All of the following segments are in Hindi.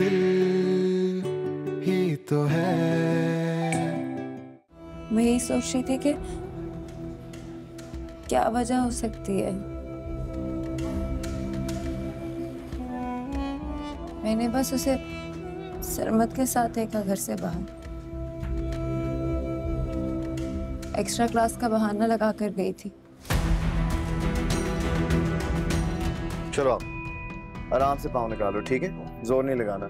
दिल ही तो है। मैं यही सोच रही थी कि क्या वजह हो सकती है। मैंने बस उसे सरमत के साथ देखा घर से बाहर, एक्स्ट्रा क्लास का बहाना लगा कर गई थी। चलो आप आराम से पाँव निकालो, ठीक है? जोर नहीं लगाना,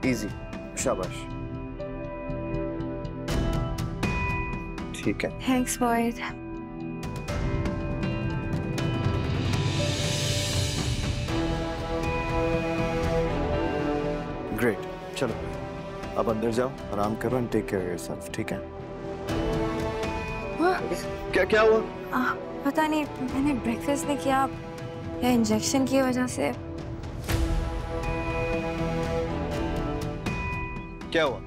इजी, शाबाश। ठीक है, थैंक्स बॉयज। ग्रेट। चलो अब अंदर जाओ, आराम करो एंड टेक केयर योरसेल्फ, ठीक है? क्या क्या हुआ? पता नहीं, मैंने ब्रेकफास्ट नहीं किया या इंजेक्शन की वजह से। क्या हुआ?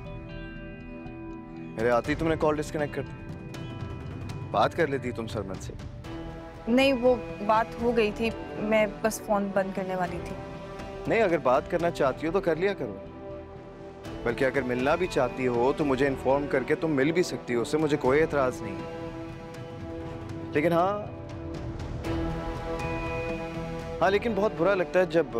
मेरे आते ही तुमने कॉल डिस्कनेक्ट कर दी। बात कर लेती तुम सरमन से। नहीं, वो बात हो गई थी, मैं बस फोन बंद करने वाली थी। नहीं, अगर बात करना चाहती हो तो कर लिया करो। बल्कि अगर मिलना भी चाहती हो तो मुझे इन्फॉर्म करके तुम मिल भी सकती हो, उससे मुझे कोई एतराज नहीं है। लेकिन हाँ, लेकिन बहुत बुरा लगता है जब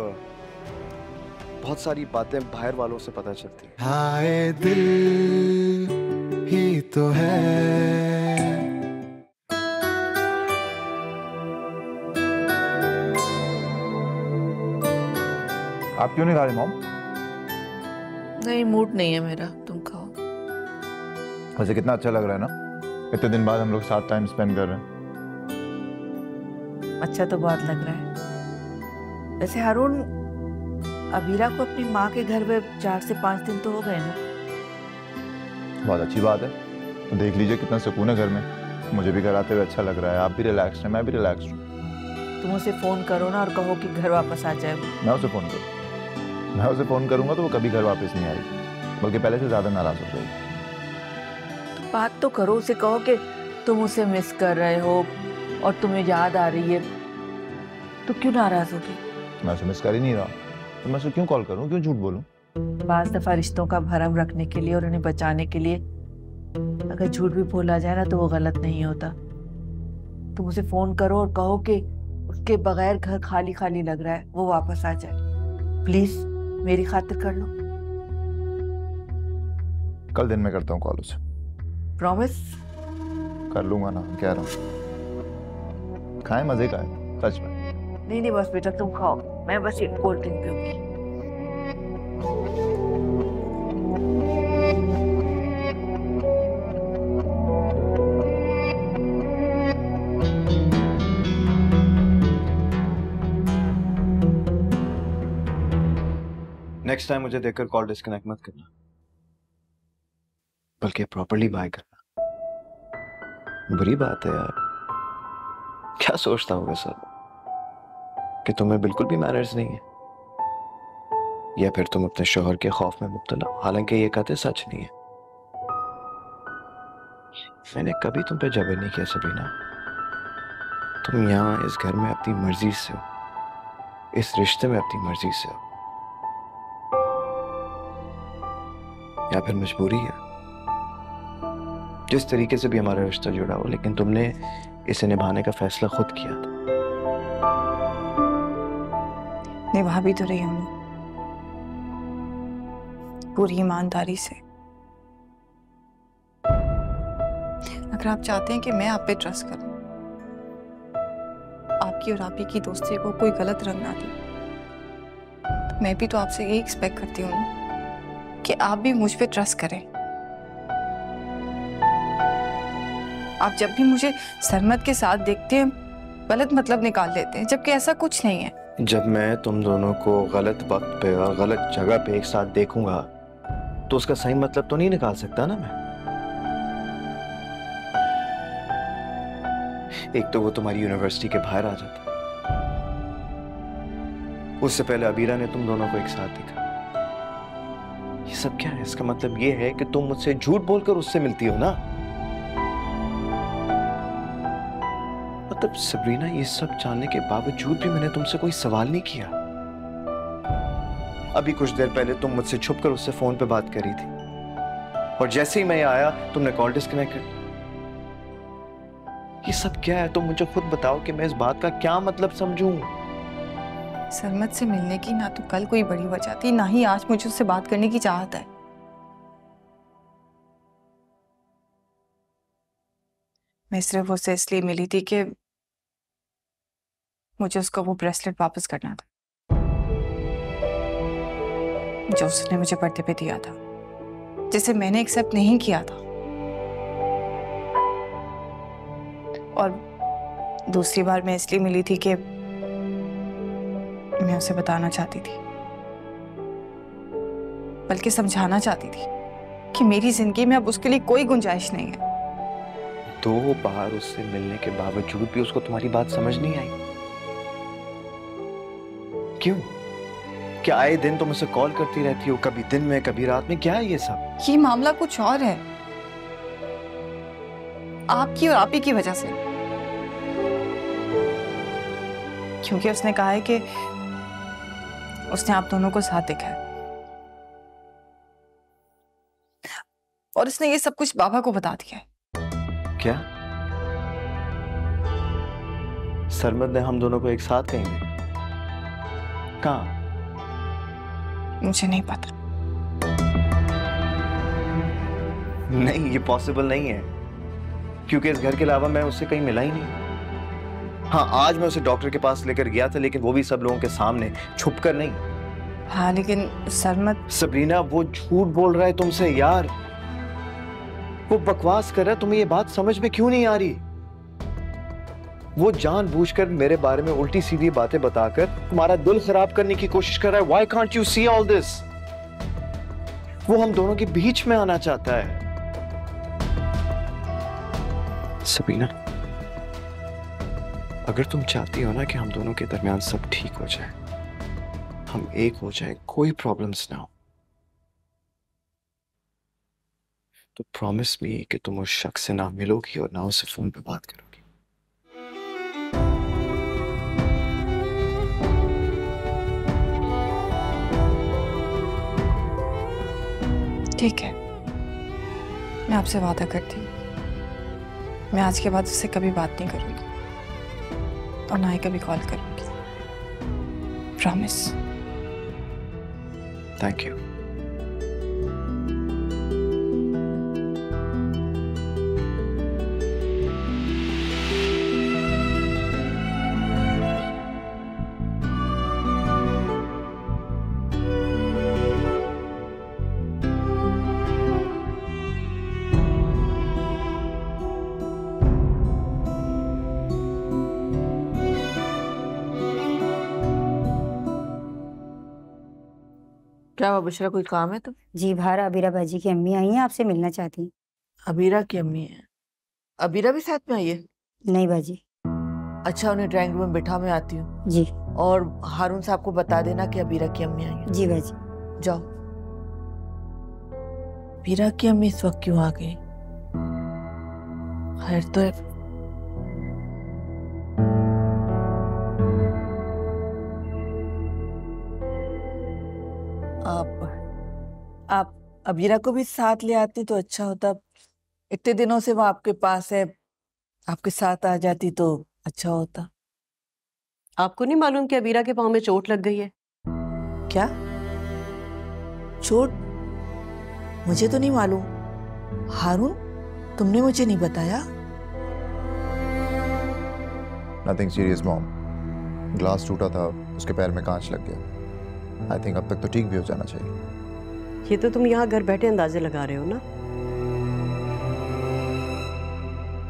बहुत सारी बातें बाहर वालों से पता चलती हैं। हाय दिल ही तो है। आप क्यों नहीं खा रही मॉम? नहीं, मूड नहीं है मेरा, तुम खाओ। वैसे कितना अच्छा लग रहा है ना, इतने दिन बाद हम लोग साथ टाइम स्पेंड कर रहे हैं। अच्छा तो बहुत लग रहा है। वैसे हारून, अबीरा को अपनी माँ के घर में 4 से 5 दिन तो हो गए ना? बहुत अच्छी बात है। तो देख लीजिए कितना सुकून है घर में। मुझे भी घर आते हुए अच्छा लग रहा है। आप भी रिलैक्स हैं, मैं भी रिलैक्स हूँ। तुम उसे फोन करो ना और कहो कि घर वापस आ जाए। मैं उसे फोन करूंगा तो वो कभी घर वापस नहीं आएगी, बल्कि पहले से ज्यादा नाराज हो जाएगी। तो बात तो करो, उसे कहो कि तुम उसे मिस कर रहे हो और तुम्हें याद आ रही है, तो क्यों नाराज होगी? मैं उसे मिस कर ही नहीं रहा, तो मैं उसे क्यों कॉल करूं, क्यों झूठ बोलूं? बाज दफा रिश्तों का भरम रखने के लिए और उन्हें बचाने के लिए अगर झूठ भी बोला जाए ना तो वो गलत नहीं होता। तुम उसे फोन करो और कहो कि उसके बगैर घर खाली खाली लग रहा है, वो वापस आ जाए। प्लीज मेरी खातिर कर लो। कल दिन में करता हूँ कॉल उसे। प्रॉमिस? कर लूंगा ना, कह रहा हूँ। खाएं, मजे का है सच में। नहीं बस बेटा तुम खाओ, मैं बस एक कोल्ड ड्रिंक पीऊंगी। नेक्स्ट टाइम मुझे देखकर कॉल डिस्कनेक्ट मत करना, बल्कि प्रॉपर्ली बाय करना। बुरी बात है यार, क्या सोचता होगा सब कि तुम्हें बिल्कुल भी मैनर्स नहीं है, या फिर तुम अपने शोहर के खौफ में मुब्तला हो। हालांकि ये कहते सच नहीं है। मैंने कभी तुम पे जबर नहीं किया सबरीना। तुम यहाँ इस घर में अपनी मर्जी से हो, इस रिश्ते में अपनी मर्जी से हो, या फिर मजबूरी है। जिस तरीके से भी हमारा रिश्ता जुड़ा हो, लेकिन तुमने इसे निभाने का फैसला खुद किया था। निभा भी तो रही हूँ पूरी ईमानदारी से। अगर आप चाहते हैं कि मैं आप पे ट्रस्ट करूं, आपकी और आप ही की दोस्ती को कोई गलत रंग ना दूं, तो मैं भी तो आपसे यही एक्सपेक्ट करती हूँ कि आप भी मुझ पे ट्रस्ट करें। आप जब भी मुझे सरमत के साथ देखते हैं गलत मतलब निकाल लेते हैं, जबकि ऐसा कुछ नहीं है। जब मैं तुम दोनों को गलत वक्त पे और गलत जगह पे एक साथ देखूंगा तो उसका सही मतलब तो नहीं निकाल सकता ना मैं। एक तो वो तुम्हारी यूनिवर्सिटी के बाहर आ जाता, उससे पहले अबीरा ने तुम दोनों को एक साथ देखा। ये सब क्या है? इसका मतलब ये है कि तुम मुझसे झूठ बोलकर उससे मिलती हो ना। मतलब सबरीना, ये सब जानने के बावजूद भी मैंने तुमसे कोई सवाल नहीं किया। अभी कुछ देर पहले तुम मुझसे छुपकर उससे फोन पे बात करी थी, और जैसे ही मैं आया तुमने कॉल डिस्कनेक्ट कर दी। ये सब क्या है? तुम मुझे खुद बताओ कि मैं इस बात का क्या मतलब समझूं। सरमद से मिलने की ना तो कल कोई बड़ी वजह थी, ना ही आज मुझे उससे बात करने की चाहत है। मैं सिर्फ उससे इसलिए मिली थी कि मुझे उसका वो ब्रेसलेट वापस करना था जो उसने मुझे बर्थडे पे दिया था, जिसे मैंने एक्सेप्ट नहीं किया था। और दूसरी बार मैं इसलिए मिली थी कि मैं उसे बताना चाहती थी, बल्कि समझाना चाहती थी कि मेरी जिंदगी में अब उसके लिए कोई गुंजाइश नहीं है। 2 बार उससे मिलने के बावजूद भी उसको तुम्हारी बात समझ नहीं आई? क्यों? क्या आए दिन तुम उसे कॉल करती रहती हो, कभी दिन में कभी रात में? क्या है ये सब? ये मामला कुछ और है, आपकी और आप ही की वजह से। क्योंकि उसने कहा है कि उसने आप दोनों को साथ देखा है, और उसने ये सब कुछ बाबा को बता दिया है। क्या? सरमद ने हम दोनों को एक साथ कहीं देखा? कहाँ? मुझे नहीं पता। नहीं, ये पॉसिबल नहीं है, क्योंकि इस घर के अलावा मैं उससे कहीं मिला ही नहीं। हाँ, आज मैं उसे डॉक्टर के पास लेकर गया था, लेकिन वो भी सब लोगों के सामने, छुपकर नहीं। हाँ, लेकिन सरमद। सबरीना, वो झूठ बोल रहा है तुमसे यार, वो बकवास कर रहा है। तुम्हें ये बात समझ में क्यों नहीं आ रही? वो जानबूझकर मेरे बारे में उल्टी सीधी बातें बताकर तुम्हारा दिल खराब करने की कोशिश कर रहा है। Why can't you see all this? वो हम दोनों के बीच में आना चाहता है। सबीना, अगर तुम चाहती हो ना कि हम दोनों के दरमियान सब ठीक हो जाए, हम एक हो जाए, कोई प्रॉब्लम्स ना हो, तो प्रॉमिस मी कि तुम उस शख्स से ना मिलोगी और ना उसे फोन पे बात करोगी। ठीक है, मैं आपसे वादा करती हूँ, मैं आज के बाद उससे कभी बात नहीं करूंगी और ना ही कभी कॉल करूंगी। प्रॉमिस। Thank you. क्या हुआ बुशरा, कोई काम है तो? जी बाहर अबीरा बाजी की अम्मी आई हैं, आपसे मिलना चाहती हैं। अबीरा की अम्मी है? अबीरा भी साथ में आई है? नहीं बाजी। अच्छा, उन्हें ड्राइंग रूम में बिठा, मैं आती हूँ। जी। और हारून साहब को बता देना कि अबीरा की अम्मी आई है। जी बाजी। जाओ। अबीरा की अम्मी इस वक्त क्यों आ गई? खैर तो है। आप अबीरा को भी साथ ले आती तो अच्छा होता। इतने दिनों से वो आपके पास है, आपके साथ आ जाती तो अच्छा होता। आपको नहीं मालूम कि अबीरा के पाँव में चोट लग गई है? क्या चोट? मुझे तो नहीं मालूम। हारून, तुमने मुझे नहीं बताया? नथिंग सीरियस मॉम, ग्लास टूटा था, उसके पैर में कांच लग गया। आई थिंक अब तक तो ठीक भी हो जाना चाहिए। ये तो तुम यहाँ घर बैठे अंदाजे लगा रहे हो ना।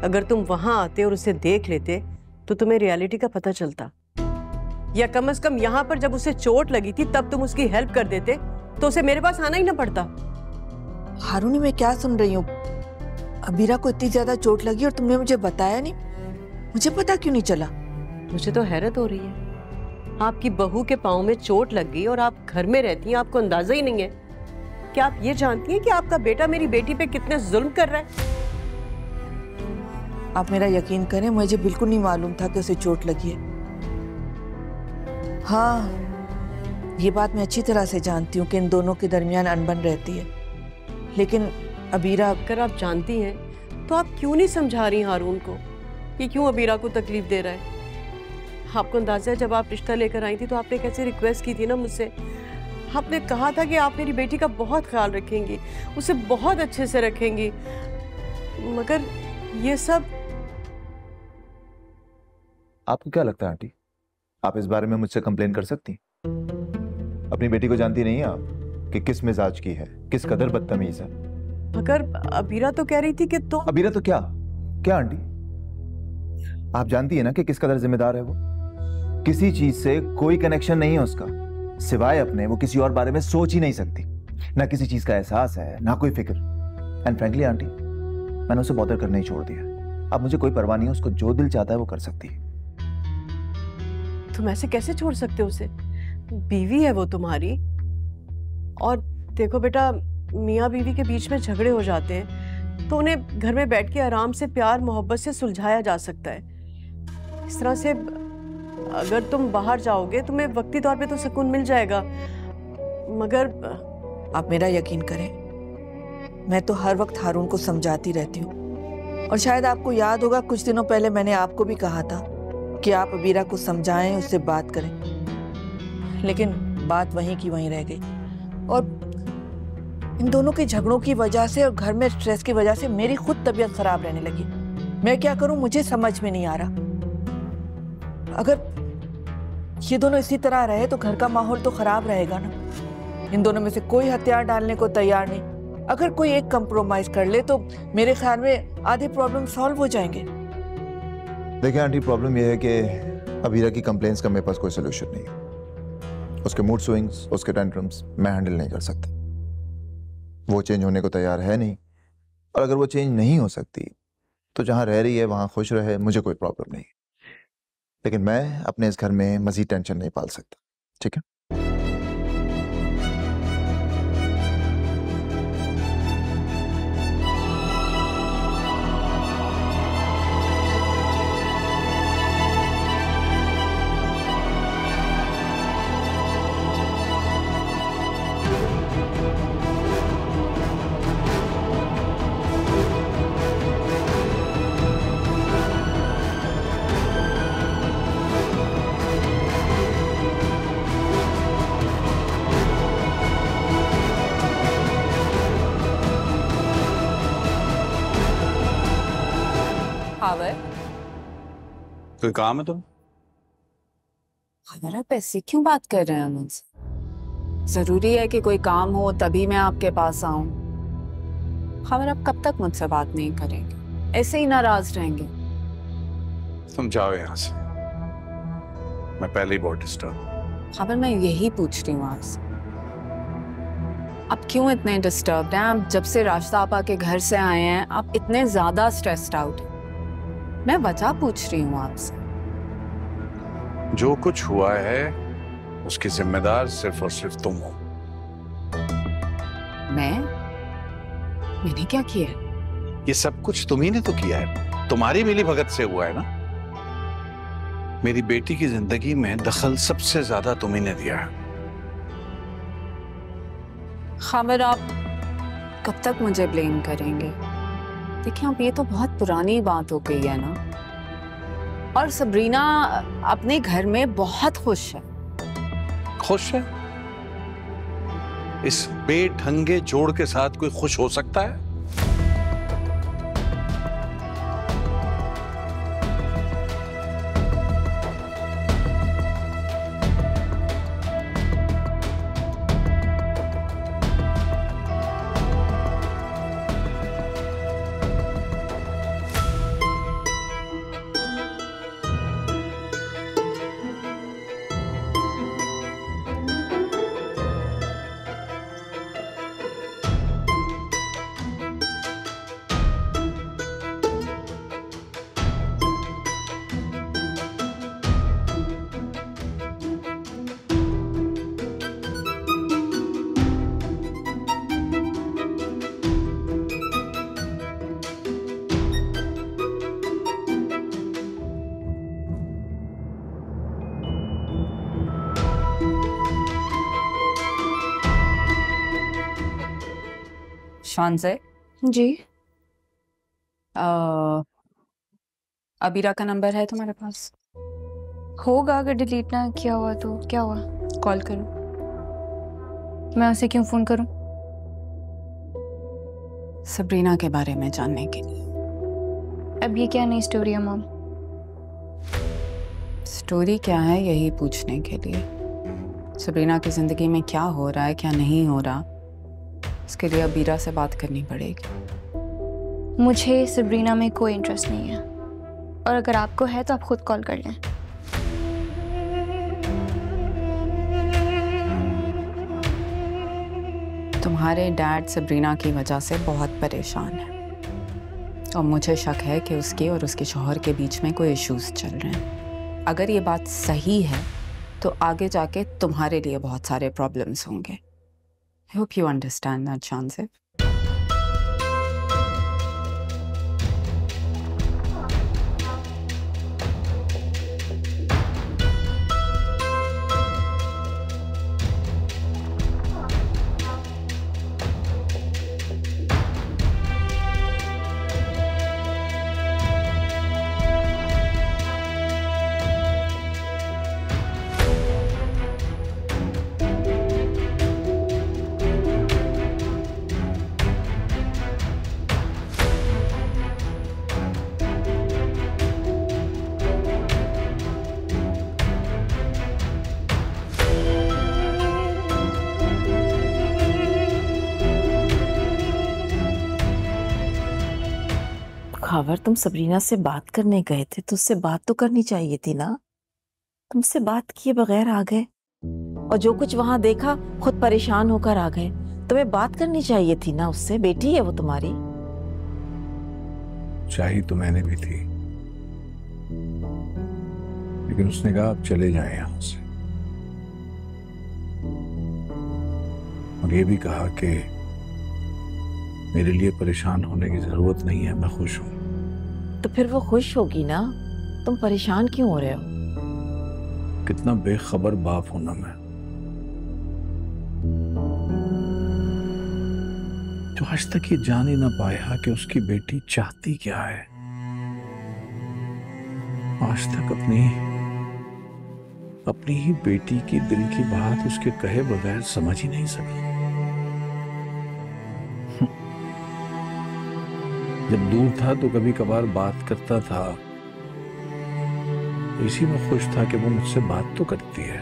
अगर तुम वहां आते और उसे देख लेते तो तुम्हें रियलिटी का पता चलता, या कम से कम यहाँ पर जब उसे चोट लगी थी तब तुम उसकी हेल्प कर देते तो उसे मेरे पास आना ही ना पड़ता। हारूनी, मैं क्या सुन रही हूँ? अबीरा को इतनी ज्यादा चोट लगी और तुमने मुझे बताया नहीं? मुझे पता क्यों नहीं चला? मुझे तो हैरत हो रही है, आपकी बहू के पाँव में चोट लग गई और आप घर में रहती हैं, आपको अंदाजा ही नहीं है। क्या आप ये जानती हैं कि आपका बेटा मेरी बेटी पे कितने जुल्म कर रहा है? आप मेरा यकीन करें, मुझे बिल्कुल नहीं मालूम था कि उसे चोट लगी है। हाँ, ये बात मैं अच्छी तरह से जानती हूँ कि इन दोनों के दरमियान अनबन रहती है, लेकिन अबीरा, अगर आप जानती हैं तो आप क्यों नहीं समझा रही हारून को कि क्यों अबीरा को तकलीफ दे रहा है? आपको अंदाजा है जब आप रिश्ता लेकर आई थी तो आपने कैसे रिक्वेस्ट की थी ना मुझसे। आपने कहा था कि आप मेरी बेटी का बहुत ख्याल रखेंगी, उसे बहुत अच्छे से रखेंगी, मगर ये सब। आपको क्या लगता है आंटी, आप इस बारे में मुझसे कंप्लेन कर सकती हैं? अपनी बेटी को जानती नहीं है आप कि किस मिजाज की है, किस कदर बदतमीज है। मगर अबीरा तो कह रही थी कि तो अबीरा तो क्या क्या आंटी, आप जानती है ना कि किस कदर जिम्मेदार है वो। किसी चीज से कोई कनेक्शन नहीं है उसका, सिवाय अपने वो किसी और बारे में सोच ही नहीं सकती। ना किसी चीज का एहसास है, ना कोई फिक्र। एंड फ्रैंकली आंटी, मैंने उसे बॉदर करना ही छोड़ दिया। अब मुझे कोई परवाह नहीं है, उसको जो दिल चाहता है वो कर सकती है। तुम ऐसे कैसे छोड़ सकते हो उसे? बीवी है वो तुम्हारी। और देखो बेटा, मियाँ बीवी के बीच में झगड़े हो जाते हैं तो उन्हें घर में बैठ के आराम से प्यार मोहब्बत से सुलझाया जा सकता है। इस तरह से अगर तुम बाहर जाओगे तुम्हें वक्ती तौर पे तो सुकून मिल जाएगा, मगर आप मेरा यकीन करें, मैं तो हर वक्त हारून को समझाती रहती हूँ। और शायद आपको याद होगा, कुछ दिनों पहले मैंने आपको भी कहा था कि आप अबीरा को समझाएं, उससे बात करें, लेकिन बात वहीं की वहीं रह गई। और इन दोनों के झगड़ों की वजह से और घर में स्ट्रेस की वजह से मेरी खुद तबीयत खराब रहने लगी। मैं क्या करूं, मुझे समझ में नहीं आ रहा। अगर ये दोनों इसी तरह रहे तो घर का माहौल तो खराब रहेगा ना। इन दोनों में से कोई हथियार डालने को तैयार नहीं। अगर कोई एक कंप्रोमाइज कर ले तो मेरे ख्याल में आधे प्रॉब्लम सॉल्व हो जाएंगे। देखिए आंटी, प्रॉब्लम यह है कि अबीरा की कंप्लेंट्स का मेरे पास कोई सोल्यूशन नहीं है। उसके मूड स्विंग्स, उसके टेंट्रम्स मैं हैंडल नहीं कर सकता। वो चेंज होने को तैयार है नहीं, और अगर वो चेंज नहीं हो सकती तो जहां रह रही है वहां खुश रहे, मुझे कोई प्रॉब्लम नहीं। लेकिन मैं अपने इस घर में मजीद टेंशन नहीं पाल सकता, ठीक है? कोई काम है तुम? हमारा पैसे क्यों बात कर रहे हैं मुझसे? जरूरी है कि कोई काम हो तभी मैं आपके पास आऊं? खबर आप कब तक मुझसे बात नहीं करेंगे? ऐसे ही नाराज रहेंगे? तुम जाओ यहाँ से, मैं पहले ही बहुत डिस्टर्ब। खबर मैं यही पूछ रही हूँ आपसे, आप क्यों इतने डिस्टर्ब्ड हैं? आप जब से राशिदा आपा के घर से आए हैं आप इतने ज्यादा स्ट्रेस्ड आउट हैं। मैं वजह पूछ रही हूँ आपसे। जो कुछ हुआ है उसकी जिम्मेदार सिर्फ और सिर्फ तुम हो। मैंने क्या किया? ये सब कुछ तुम्ही ने तो किया है, तुम्हारी मिली भगत से हुआ है ना। मेरी बेटी की जिंदगी में दखल सबसे ज्यादा तुम्ही ने दिया है। खबर आप कब तक मुझे ब्लेम करेंगे? देखिए अब ये तो बहुत पुरानी बात हो गई है ना, और सबरीना अपने घर में बहुत खुश है। खुश है? इस बेढंगे जोड़ के साथ कोई खुश हो सकता है? शान से जी। अबीरा का नंबर है तुम्हारे पास? होगा, अगर डिलीट ना किया हुआ तो। क्या हुआ? कॉल करो। मैं उसे क्यों फोन करूं? सबरीना के बारे में जानने के लिए। अब ये क्या नई स्टोरी है मॉम? स्टोरी क्या है यही पूछने के लिए। सबरीना की जिंदगी में क्या हो रहा है क्या नहीं हो रहा, इसके लिए अबीरा से बात करनी पड़ेगी। मुझे सबरीना में कोई इंटरेस्ट नहीं है, और अगर आपको है तो आप खुद कॉल कर लें। तुम्हारे डैड सबरीना की वजह से बहुत परेशान है, और मुझे शक है कि उसके और उसके शौहर के बीच में कोई इश्यूज चल रहे हैं। अगर ये बात सही है तो आगे जाके तुम्हारे लिए बहुत सारे प्रॉब्लम्स होंगे। I hope you understand that Shanzeb. Khawar, तुम सबरीना से बात करने गए थे तो उससे बात तो करनी चाहिए थी ना। तुमसे बात किए बगैर आ गए, और जो कुछ वहां देखा खुद परेशान होकर आ गए। तुम्हें बात करनी चाहिए थी ना उससे, बेटी है वो तुम्हारी। चाहिए तो मैंने भी थी, लेकिन उसने कहा आप चले जाएं यहां से, और ये भी कहा कि मेरे लिए परेशान होने की जरूरत नहीं है, मैं खुश हूं। तो फिर वो खुश होगी ना, तुम परेशान क्यों हो रहे हो? कितना बेखबर बाप हूं ना मैं, जो आज तक ये जान ही ना पाया कि उसकी बेटी चाहती क्या है। आज तक अपनी ही बेटी की दिल की बात उसके कहे बगैर समझ ही नहीं सका। जब दूर था तो कभी कभार बात करता था, इसी में खुश था कि वो मुझसे बात तो करती है,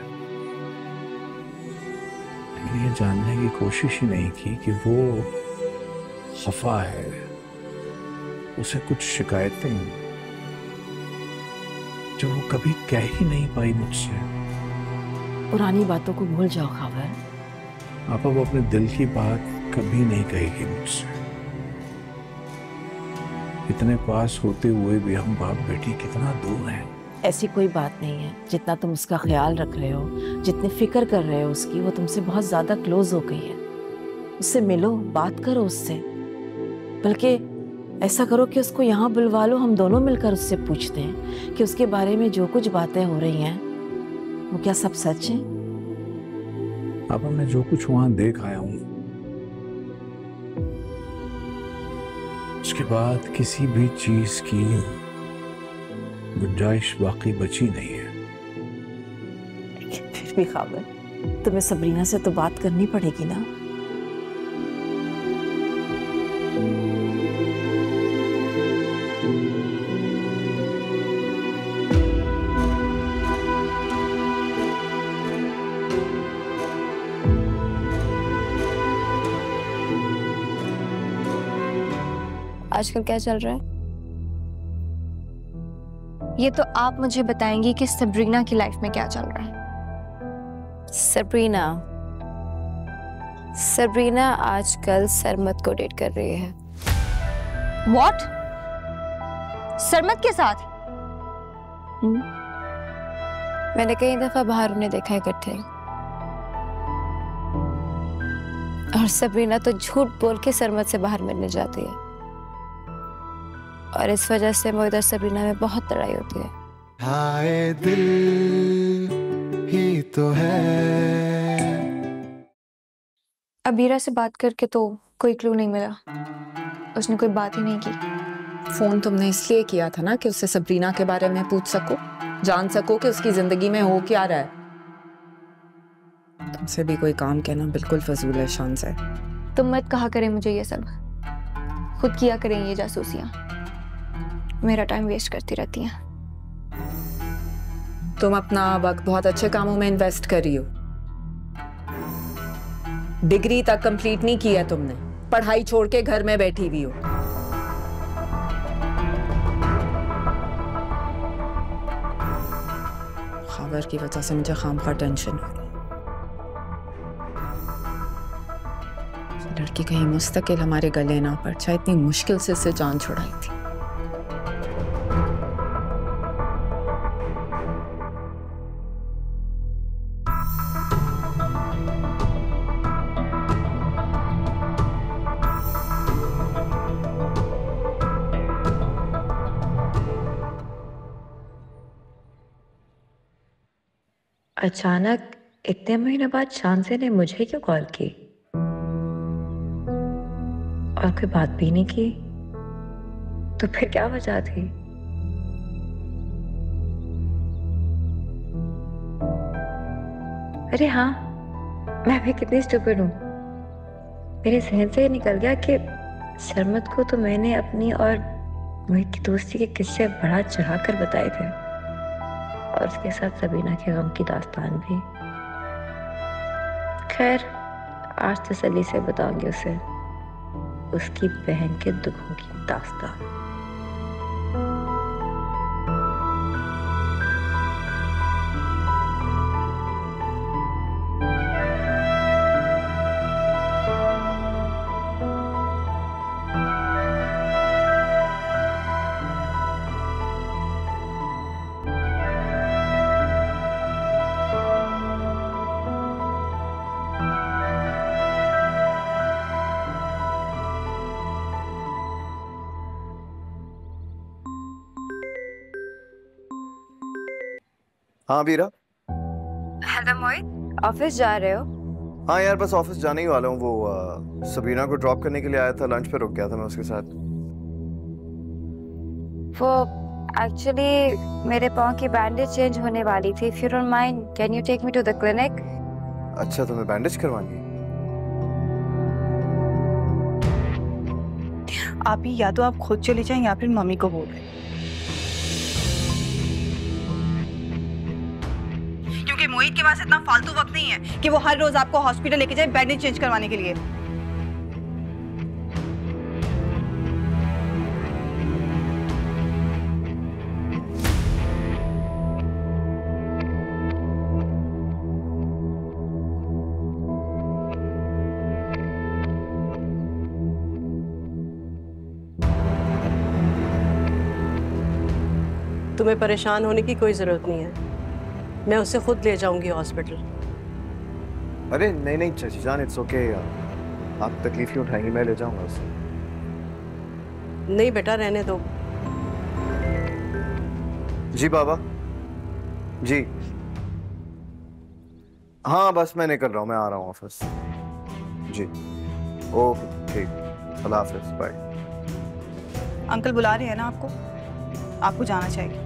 लेकिन ये जानने की कोशिश ही नहीं की कि वो खफा है, उसे कुछ शिकायतें जो वो कभी कह ही नहीं पाई मुझसे। पुरानी बातों को भूल जाओ खावर। आप अब अपने दिल की बात कभी नहीं कहेगी मुझसे। इतने पास होते हुए भी हम बाप बेटी कितना दूर हैं। ऐसी कोई बात नहीं है। जितना तुम उसका ख्याल रख रहे हो, जितनी फिक्र कर रहे हो उसकी, वो तुमसे बहुत ज्यादा क्लोज हो गई है। उससे मिलो, बात करो उससे, बल्कि ऐसा करो कि उसको यहाँ बुलवा लो, हम दोनों मिलकर उससे पूछते हैं कि उसके बारे में जो कुछ बातें हो रही हैं वो क्या सब सच है। अब मैं जो कुछ वहां देख आया हूं, उसके बाद किसी भी चीज की गुंजाइश बाकी बची नहीं है। फिर भी खाबर, तुम्हें सबरीना से तो बात करनी पड़ेगी ना। आजकल क्या चल रहा है? ये तो आप मुझे बताएंगी कि सबरीना की लाइफ में क्या चल रहा है। सबरीना आजकल सरमत को डेट कर रही है। What? सरमत के साथ? मैंने कई दफा बाहर उन्हें देखा है इकट्ठे, और सबरीना तो झूठ बोल के सरमत से बाहर मिलने जाती है, और इस वजह से मोहित और सबरीना में बहुत लड़ाई होती है। हाय दिल ही तो है। अबीरा से बात करके तो कोई क्लू नहीं मिला, उसने कोई बात ही नहीं की। फोन तुमने इसलिए किया था ना कि उससे सबरीना के बारे में पूछ सको, जान सको कि उसकी जिंदगी में हो क्या रहा है। तुमसे भी कोई काम कहना बिल्कुल फजूल है शान से। तुम मत कहा करें मुझे ये सब, खुद किया करें ये जासूसियां, मेरा टाइम वेस्ट करती रहती हैं। तुम अपना वक्त बहुत अच्छे कामों में इन्वेस्ट कर रही हो। डिग्री तक कंप्लीट नहीं की है तुमने, पढ़ाई छोड़ के घर में बैठी हुई हो। खबर की वजह से मुझे खामखा टेंशन हो रही। लड़की कहीं मुस्तकिल हमारे गले ना पड़ जाए, इतनी मुश्किल से इससे जान छुड़ाई थी। अचानक इतने महीनों बाद शांसे ने मुझे क्यों कॉल की और कोई बात भी नहीं की? तो फिर क्या वजह थी? अरे हाँ, मैं भी कितनी स्टूपिड हूँ। मेरे जहन से निकल गया कि शर्मत को तो मैंने अपनी और मोहित की दोस्ती के किस्से बढ़ा चढ़ा कर बताए थे, और उसके साथ सबीना के गम की दास्तान भी। खैर, आज तसल्ली से बताऊंगी उसे उसकी बहन के दुखों की दास्तान। हाँ वीरा। हेलो मोहित, ऑफिस जा रहे हो? हाँ यार, बस ऑफिस जाने ही वाला हूँ। वो सबीना को ड्रॉप करने के लिए आया था, लंच पे रुक गया था मैं उसके साथ। वो एक्चुअली मेरे पाँव की बैंडेज चेंज होने वाली थी। If you don't mind, can you take me to the clinic? अच्छा, तुम्हें बैंडेज करवानी? आप ही या तो आप खुद चले जाएं या फिर मम्मी को बोल दें, क्योंकि मोहित के पास इतना फालतू वक्त नहीं है कि वो हर रोज आपको हॉस्पिटल लेके जाए बैंडेज चेंज करवाने के लिए। तुम्हें परेशान होने की कोई जरूरत नहीं है, मैं उसे खुद ले जाऊंगी हॉस्पिटल। अरे नहीं नहीं चाची जान, इट्स ओके, आप तकलीफ क्यों उठाएंगी, मैं ले जाऊंगा उसे। नहीं बेटा, रहने दो। जी बाबा जी। हाँ बस मैं निकल रहा हूँ, मैं आ रहा हूँ ऑफिस। जी ओके ठीक, अल्लाह हाफिज, बाय। अंकल बुला रहे हैं ना आपको, आपको जाना चाहिए।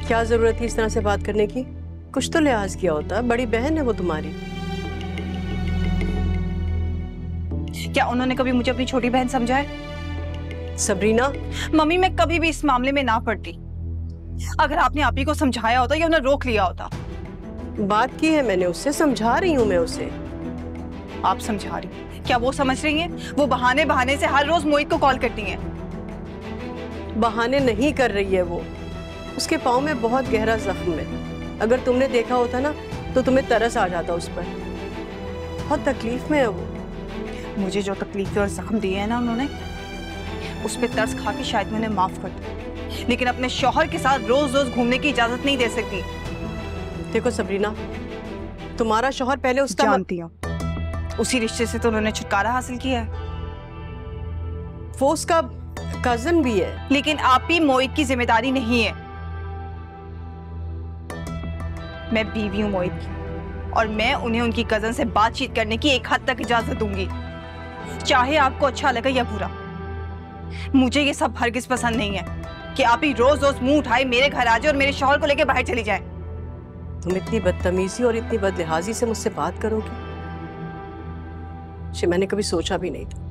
क्या जरूरत थी इस तरह से बात करने की? कुछ तो लिहाज किया होता, बड़ी बहन है वो तुम्हारी। क्या उन्होंने कभी मुझे अपनी छोटी बहन समझा है? सबरीना, मम्मी मैं कभी भी इस मामले में ना पड़ती। अगर आपने आप ही को समझाया होता या उन्हें रोक लिया होता। बात की है मैंने उससे, समझा रही हूँ मैं उसे। आप समझा रही, क्या वो समझ रही हैं? वो बहाने बहाने से हर रोज मोहित को कॉल करती हैं। बहाने नहीं कर रही है वो, उसके पाँव में बहुत गहरा जख्म है। अगर तुमने देखा होता ना तो तुम्हें तरस आ जाता उस पर। बहुत तकलीफ में है वो। मुझे जो तकलीफें और जख्म दिए हैं ना उन्होंने, उस पर तरस खा के शायद मैंने माफ कर दिया, लेकिन अपने शौहर के साथ रोज रोज घूमने की इजाजत नहीं दे सकती। देखो सबरीना, तुम्हारा शौहर पहले उसका जानती हो, उसी रिश्ते से तो उन्होंने छुटकारा हासिल किया है। वो उसका कजन भी है। लेकिन आप भी मोहित की जिम्मेदारी नहीं है। मैं बीवी हूं मोहित की, और मैं उन्हें उनकी कजन से बातचीत करने की एक हद तक इजाजत दूंगी, चाहे आपको अच्छा लगे या बुरा। मुझे ये सब हरगिज पसंद नहीं है कि आप ही रोज रोज मुंह उठाए मेरे घर आ जाए और मेरे शौहर को लेकर बाहर चली जाए। तुम इतनी बदतमीजी और इतनी बदलिहाजी से मुझसे बात करोगी, ये मैंने कभी सोचा भी नहीं था।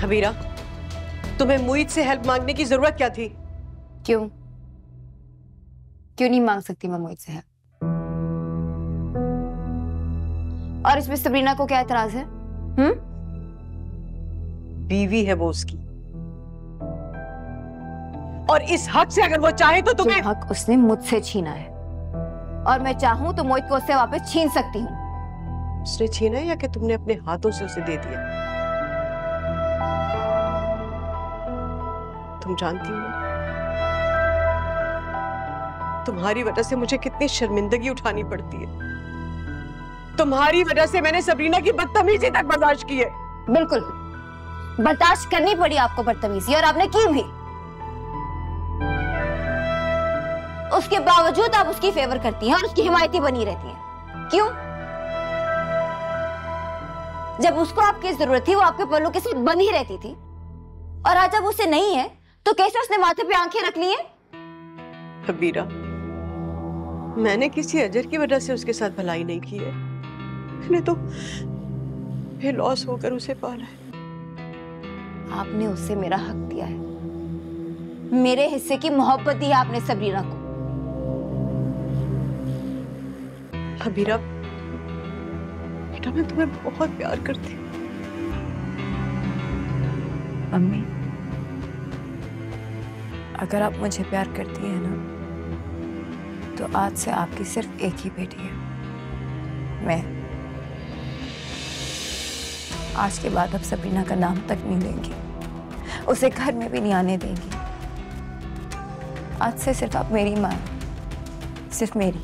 हबीरा, तुम्हें मोहित से हेल्प मांगने की जरूरत क्या थी? क्यों नहीं मांग सकती मैं मोहित से हेल्प? और इसमें सबरीना को क्या एतराज है? बीवी है वो उसकी, और इस हक से अगर वो चाहे तो तुम्हें। हक उसने मुझसे छीना है, और मैं चाहूं तो मोहित को उससे वापस छीन सकती हूँ। उसने छीना है या कि तुमने अपने हाथों से उसे दे दिया? तुम जानती हो तुम्हारी वजह से मुझे कितनी शर्मिंदगी उठानी पड़ती है। तुम्हारी वजह से मैंने सबरीना की बदतमीजी तक बर्दाश्त की है। बिल्कुल बर्दाश्त करनी पड़ी आपको बदतमीजी, और आपने की भी। उसके बावजूद आप उसकी फेवर करती हैं और उसकी हिमायती बनी रहती हैं। क्यों? जब उसको आपकी जरूरत थी वो आपके पल्लों के साथ बंधी रहती थी, और आज जब उसे नहीं है तो कैसे उसने माथे पे आंखें रख ली हैं? हबीरा, मैंने किसी अजर की वजह से उसके साथ भलाई नहीं की है। मैंने तो बेलौस होकर उसे पाला है। आपने उससे मेरा हक दिया है, मेरे हिस्से की मोहब्बत दी है आपने सबरीना को। हबीरा बेटा, मैं तुम्हें बहुत प्यार करती हूँ। अम्मी, अगर आप मुझे प्यार करती है ना, तो आज से आपकी सिर्फ एक ही बेटी है, मैं। आज के बाद अब सबरीना का नाम तक नहीं लेंगी, उसे घर में भी नहीं आने देंगी। आज से सिर्फ आप मेरी मां, सिर्फ मेरी।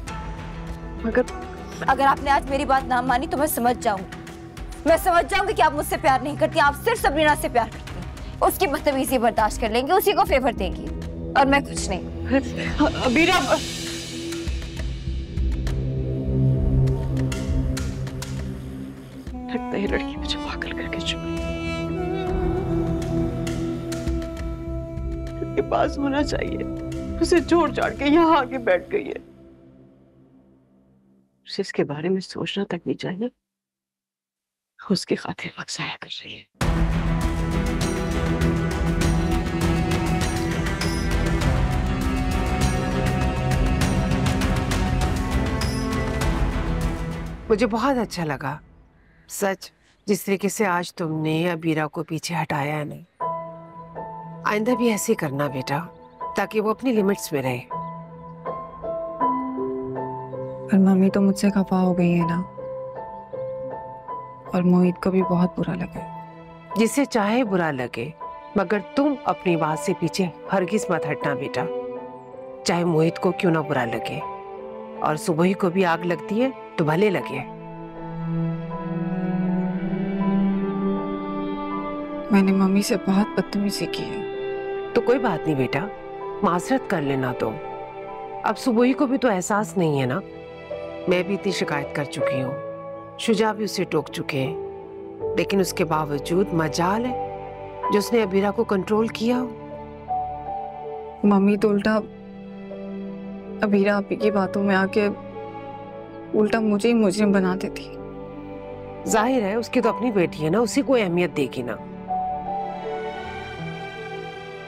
अगर आपने आज मेरी बात ना मानी तो मैं समझ जाऊंगी कि आप मुझसे प्यार नहीं करती, आप सिर्फ सबरीना से प्यार करती हैं। उसकी बदतमीजी बर्दाश्त कर लेंगे, उसी को फेवर देंगी, और मैं कुछ नहीं। हबीरा, लगता है लड़की मुझे पागल करके छोड़ी। उसके पास होना चाहिए, उसे छोड़ छाड़ के यहाँ आके बैठ गई है। उसे इसके बारे में सोचना तक नहीं चाहिए, उसकी खातिर वक्त जाया कर रही है। मुझे बहुत अच्छा लगा सच, जिस तरीके से आज तुमने अबीरा को पीछे हटाया है। नहीं, आइंदा भी ऐसे ही करना बेटा, ताकि वो अपनी लिमिट्स में रहे। पर मम्मी तो मुझसे खफा हो गई है ना, और मोहित को भी बहुत बुरा लगा। जिसे चाहे बुरा लगे, मगर तुम अपनी बात से पीछे हरगिज मत हटना बेटा, चाहे मोहित को क्यों ना बुरा लगे। और सुबह को भी आग लगती है तो भले लगे। मैंने मम्मी से बहुत बदतमीजी की है। तो कोई बात नहीं बेटा, माजरत कर लेना। तो अब सुबह को भी तो एहसास नहीं है ना। मैं भी इतनी शिकायत कर चुकी हूँ, शुजा भी उसे टोक चुके हैं, लेकिन उसके बावजूद मजाल है जो उसने अबीरा को कंट्रोल किया हो। मम्मी तो उल्टा अबीरा आपी की बातों में आके उल्टा मुझे ही मुजरिम बना देती। जाहिर है उसकी तो अपनी बेटी है ना, उसी को अहमियत देगी ना।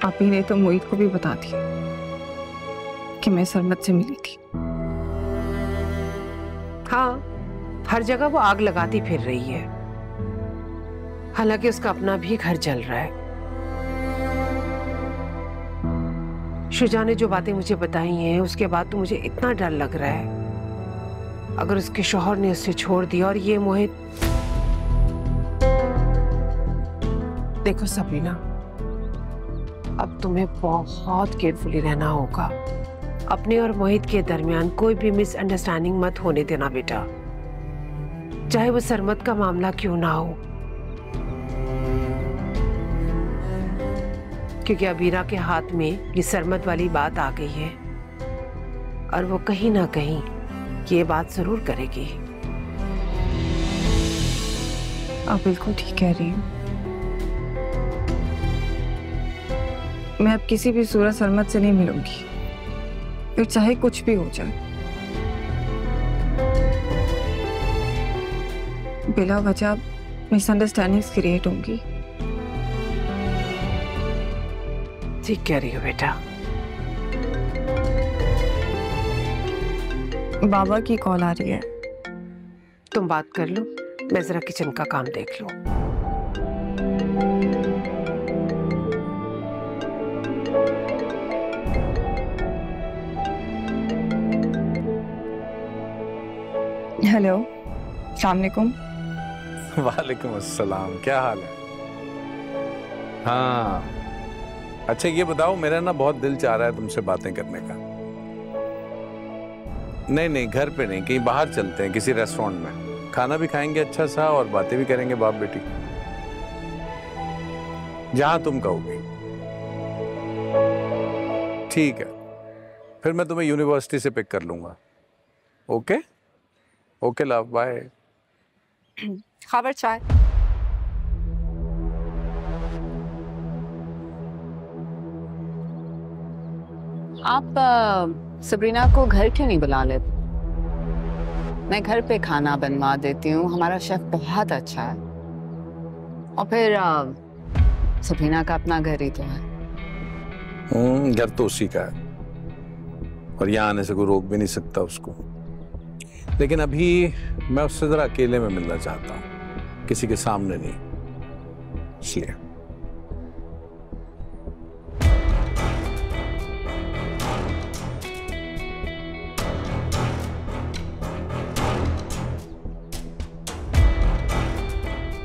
आप ही ने तो मोहित को भी बता दिया कि मैं सरमत से मिली थी। हाँ, हर जगह वो आग लगाती फिर रही है, हालांकि उसका अपना भी घर जल रहा है। शुजा ने जो बातें मुझे बताई हैं उसके बाद तो मुझे इतना डर लग रहा है, अगर उसके शौहर ने उसे छोड़ दिया और ये मोहित। देखो सबरीना, अब तुम्हें बहुत केयरफुली रहना होगा। अपने और मोहित के दरमियान कोई भी मिसअंडरस्टैंडिंग मत होने देना बेटा, चाहे वो सरमत का मामला क्यों ना हो, क्योंकि अबीरा के हाथ में ये सरमत वाली बात आ गई है और वो कहीं ना कहीं ये बात जरूर करेगी। आप बिल्कुल ठीक कह रही हैं। मैं अब किसी भी सूरत सरमत से नहीं मिलूंगी, फिर चाहे कुछ भी हो जाए। बिला वजह मिसअंडरस्टैंडिंग्स क्रिएट होंगी। ठीक कह रही हो बेटा। बाबा की कॉल आ रही है, तुम बात कर लो, मैं जरा किचन का काम देख लूं। हेलो, अस्सलाम वालेकुम। वालेकुम अस्सलाम, क्या हाल है? हाँ, अच्छा ये बताओ, मेरा ना बहुत दिल चाह रहा है तुमसे बातें करने का। नहीं नहीं, घर पे नहीं, कहीं बाहर चलते हैं, किसी रेस्टोरेंट में खाना भी खाएंगे अच्छा सा और बातें भी करेंगे बाप बेटी, जहां तुम कहोगी। ठीक है, फिर मैं तुम्हें यूनिवर्सिटी से पिक कर लूंगा। Okay okay love, bye. खबर चाय। आप सबरीना को घर क्यों नहीं बुला लेते? मैं घर पे खाना बनवा देती हूँ, हमारा शेफ बहुत अच्छा है। और फिर सबरीना का अपना घर ही तो है। घर तो उसी का है और यहाँ आने से कोई रोक भी नहीं सकता उसको, लेकिन अभी मैं उससे जरा अकेले में मिलना चाहता हूँ, किसी के सामने नहीं, इसलिए।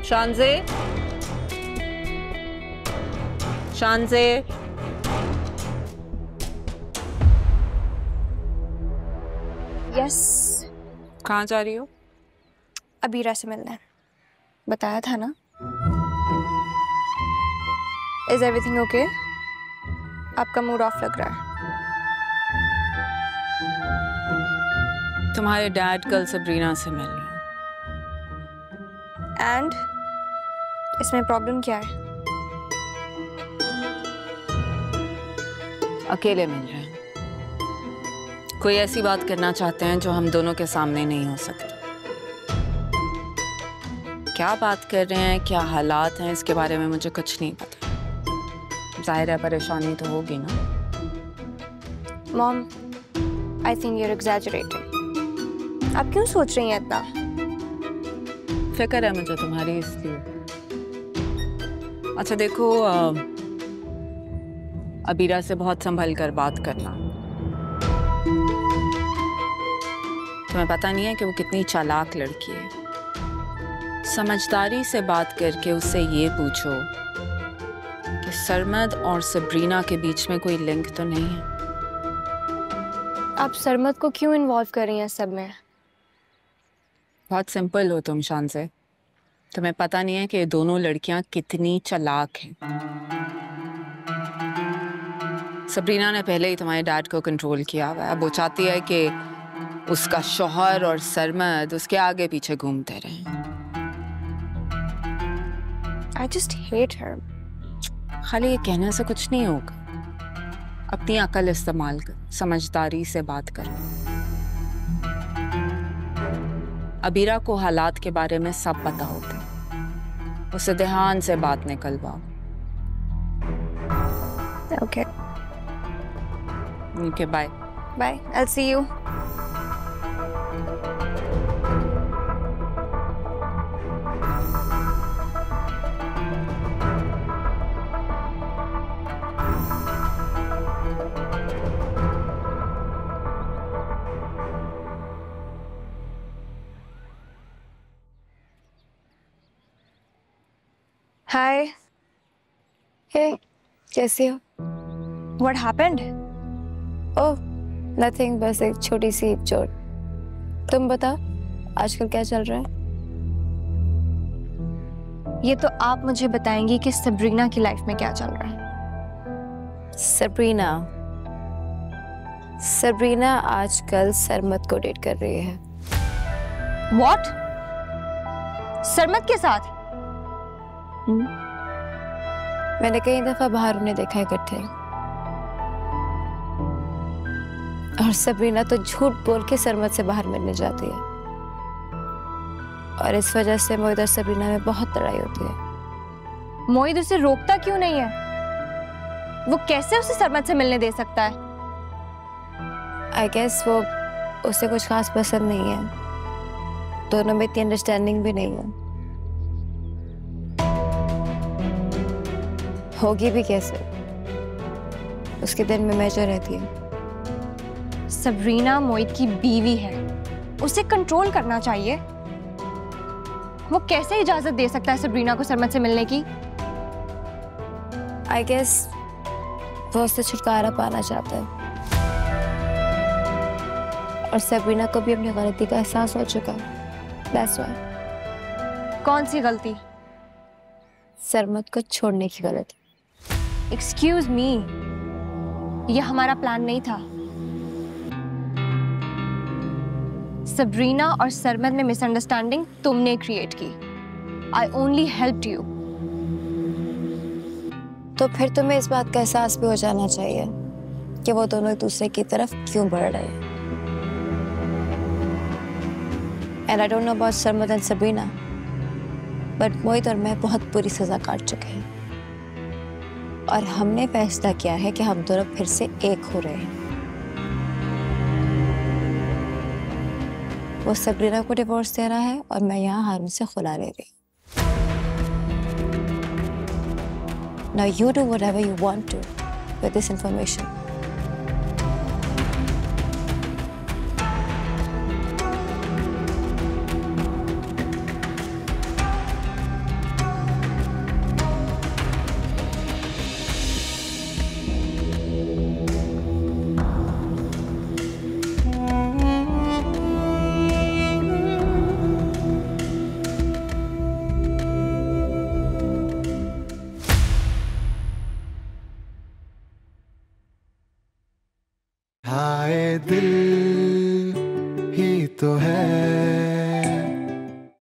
शानजे, शानजे, यस। कहाँ जा रही हो? अबीरा से मिलने, बताया था ना। Is everything okay? आपका मूड ऑफ लग रहा है। तुम्हारे डैड कल सबरीना से मिल रहे हैं। एंड इसमें प्रॉब्लम क्या है? अकेले मिल रहे हैं, कोई ऐसी बात करना चाहते हैं जो हम दोनों के सामने नहीं हो सकती। क्या बात कर रहे हैं, क्या हालात हैं, इसके बारे में मुझे कुछ नहीं पता। जाहिर है परेशानी तो होगी ना। Mom, I think you are exaggerating. आप क्यों सोच रही हैं इतना? फिक्र है मुझे तुम्हारी, इसलिए। अच्छा देखो, अबीरा से बहुत संभल कर बात करना। तुम्हें पता नहीं है कि वो कितनी चालाक लड़की है। समझदारी से बात करके उससे ये पूछो कि सरमद और सबरीना के बीच में कोई लिंक तो नहीं है। आप सरमद को क्यों इन्वॉल्व कर रही हैं सब में? बहुत सिंपल हो तुम शान से, तुम्हें पता नहीं है कि ये दोनों लड़कियां कितनी चालाक हैं। सबरीना ने पहले ही तुम्हारे डैड को कंट्रोल किया हुआ है। अब वो चाहती है कि उसका शौहर और सरमद उसके आगे पीछे घूमते रहें। I just hate her. खाली ये कहने से कुछ नहीं होगा, अपनी अकल इस्तेमाल कर, समझदारी से बात कर। अबीरा को हालात के बारे में सब पता होते, उसे ध्यान से बात निकलवाओ। Okay okay, bye bye, I see you. Hi, hey, कैसी हो? What happened? ओह, नथिंग, बस एक छोटी सी चोट। तुम बताओ, आजकल क्या चल रहा है? ये तो आप मुझे बताएंगी कि सबरीना की लाइफ में क्या चल रहा है। सबरीना आजकल सरमत को डेट कर रही है। What? सरमत के साथ? मैंने कई दफा बाहर उन्हें देखा है इकट्ठे, और सबरीना तो झूठ बोल के सरमत से बाहर मिलने जाती है, और इस वजह से मोहित और सबरीना में बहुत लड़ाई होती है। मोहित उसे रोकता क्यों नहीं है? वो कैसे उसे सरमत से मिलने दे सकता है? आई गेस वो उसे कुछ खास पसंद नहीं है, दोनों में इतनी अंडरस्टैंडिंग भी नहीं है। होगी भी कैसे, उसके दिल में मैं जो रहती है। सबरीना मोहित की बीवी है, उसे कंट्रोल करना चाहिए। वो कैसे इजाजत दे सकता है सबरीना को सरमत से मिलने की? आई गेस वो उससे छुटकारा पाना चाहता है, और सबरीना को भी अपनी गलती का एहसास हो चुका है। That's why। कौन सी गलती? सरमत को छोड़ने की गलती। एक्सक्यूज मी, ये हमारा प्लान नहीं था। सबरीना और सरमत में मिसअंडरस्टैंडिंग तुमने क्रिएट की। I only helped you. तो फिर तुम्हें इस बात का एहसास भी हो जाना चाहिए कि वो दोनों एक दूसरे की तरफ क्यों बढ़ रहे हैं। And I don't know about सरमत and Sabrina, but मोहित और मैं बहुत बुरी सजा काट चुके हैं, और हमने फैसला किया है कि हम दोनों फिर से एक हो रहे हैं। वो सबरीना को डिवोर्स दे रहा है, और मैं यहाँ हारून से खुला ले रही हूँ। Now you do whatever you want to with this information. हाय दिल ही तो है